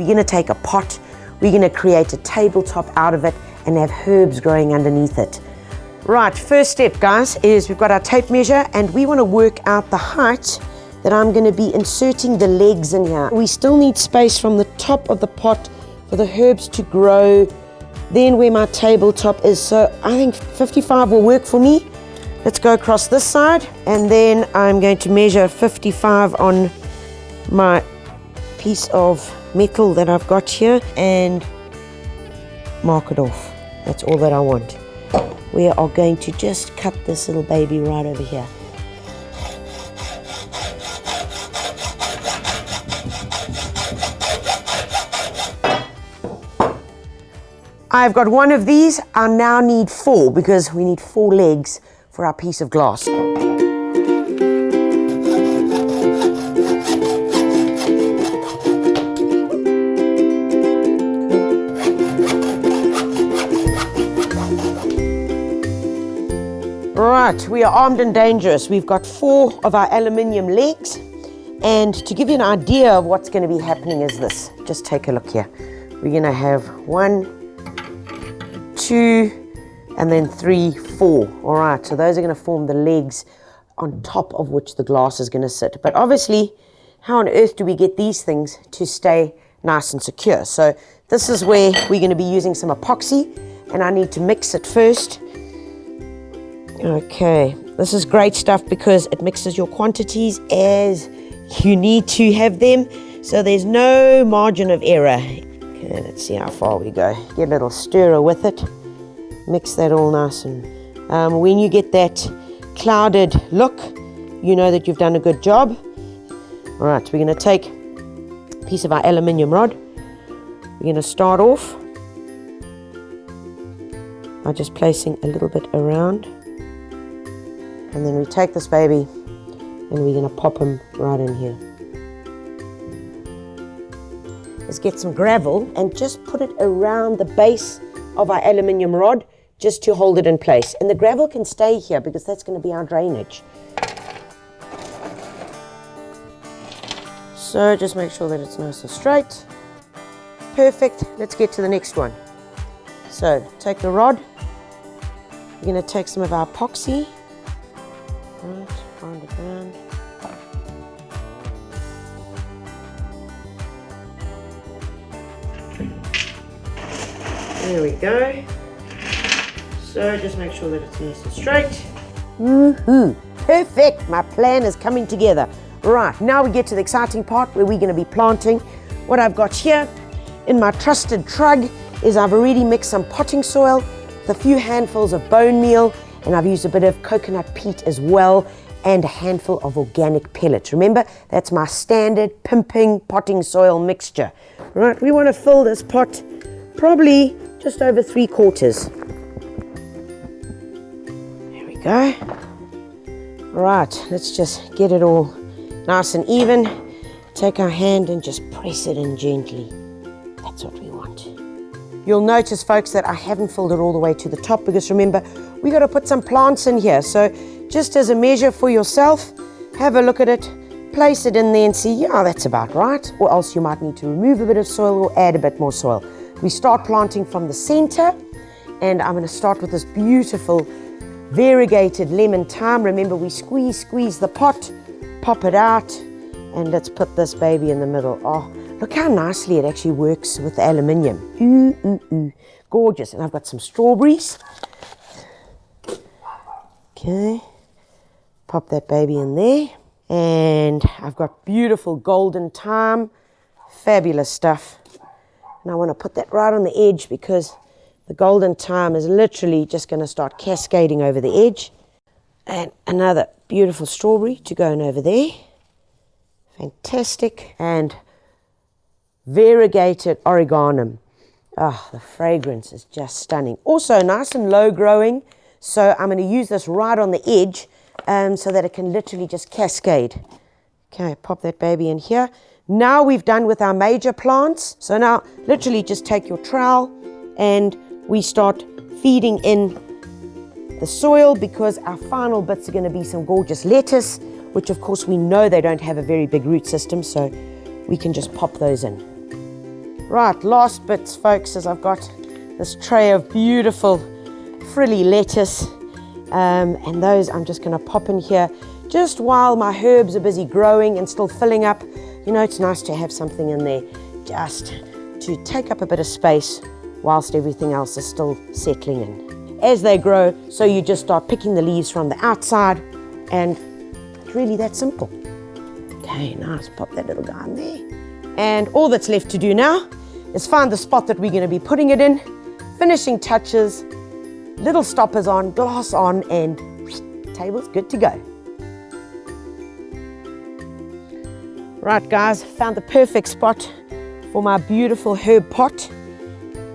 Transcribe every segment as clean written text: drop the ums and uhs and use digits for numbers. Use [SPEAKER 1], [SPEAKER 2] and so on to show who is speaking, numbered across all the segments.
[SPEAKER 1] We're going to take a pot, we're going to create a tabletop out of it and have herbs growing underneath it. Right, first step, guys, is we've got our tape measure and we want to work out the height that I'm going to be inserting the legs in here. We still need space from the top of the pot for the herbs to grow, then where my tabletop is. So I think 55 will work for me. Let's go across this side, and then I'm going to measure 55 on my piece of metal that I've got here and mark it off. That's all that I want. We are going to just cut this little baby right over here. I've got one of these. I now need 4 because we need 4 legs for our piece of glass. Right, we are armed and dangerous. We've got 4 of our aluminium legs, and to give you an idea of what's going to be happening is this. Just take a look here. We're going to have 1, 2, and then 3, 4. All right, so those are going to form the legs on top of which the glass is going to sit. But obviously, how on earth do we get these things to stay nice and secure? So this is where we're going to be using some epoxy, and I need to mix it first. Okay, this is great stuff because it mixes your quantities as you need to have them, so there's no margin of error. Okay, let's see how far we go. Get a little stirrer with it. Mix that all nice, and when you get that clouded look, you know that you've done a good job. All right, we're going to take a piece of our aluminium rod. We're going to start off by just placing a little bit around. And then we take this baby and we're going to pop him right in here. Let's get some gravel and just put it around the base of our aluminium rod just to hold it in place. And the gravel can stay here because that's going to be our drainage. So just make sure that it's nice and straight. Perfect. Let's get to the next one. So take the rod. We're going to take some of our epoxy. Right, round it round. There we go. So just make sure that it's nice and straight. Woohoo! Perfect! My plan is coming together. Right, now we get to the exciting part where we're going to be planting. What I've got here in my trusted trug is I've already mixed some potting soil with a few handfuls of bone meal, and I've used a bit of coconut peat as well, and a handful of organic pellets. Remember, that's my standard pimping potting soil mixture. Right, we want to fill this pot probably just over 3/4. There we go. Right, let's just get it all nice and even. Take our hand and just press it in gently. That's what we want. You'll notice, folks, that I haven't filled it all the way to the top because remember, we got to put some plants in here. So just as a measure for yourself, have a look at it, place it in there and see, yeah, that's about right. Or else you might need to remove a bit of soil or add a bit more soil. We start planting from the center, and I'm going to start with this beautiful variegated lemon thyme. Remember, we squeeze the pot, pop it out, and let's put this baby in the middle. Oh, look how nicely it actually works with the aluminium. Ooh, ooh, ooh. Gorgeous. And I've got some strawberries. Okay. Pop that baby in there. And I've got beautiful golden thyme. Fabulous stuff. And I want to put that right on the edge because the golden thyme is literally just going to start cascading over the edge. And another beautiful strawberry to go in over there. Fantastic. And variegated oregano. Ah, the fragrance is just stunning. Also nice and low growing. So I'm going to use this right on the edge so that it can literally just cascade. Okay, pop that baby in here. Now we've done with our major plants. So now literally just take your trowel and we start feeding in the soil because our final bits are going to be some gorgeous lettuce, which of course we know they don't have a very big root system, so we can just pop those in. Right, last bits, folks, is I've got this tray of beautiful frilly lettuce, and those I'm just going to pop in here just while my herbs are busy growing and still filling up. You know, it's nice to have something in there just to take up a bit of space whilst everything else is still settling in. As they grow, so you just start picking the leaves from the outside, and it's really that simple. Okay, nice, pop that little guy in there. And all that's left to do now is find the spot that we're going to be putting it in, finishing touches, little stoppers on, glass on, and table's good to go. Right guys, found the perfect spot for my beautiful herb pot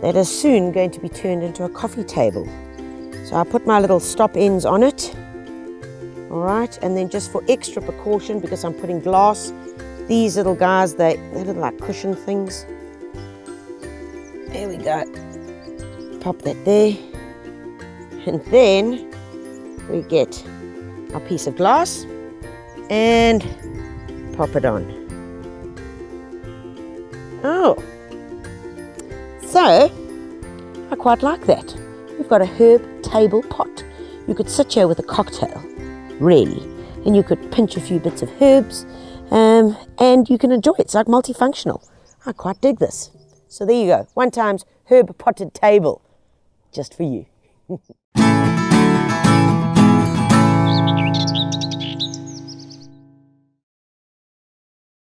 [SPEAKER 1] that is soon going to be turned into a coffee table. So I put my little stop ends on it. All right, and then just for extra precaution, because I'm putting glass, these little guys, they're little like cushion things. There we go. Pop that there. And then we get our piece of glass and pop it on. Oh, so I quite like that. We've got a herb table pot. You could sit here with a cocktail, really, and you could pinch a few bits of herbs, and you can enjoy it. It's like multifunctional. I quite dig this. So there you go, 1 times herb potted table, just for you.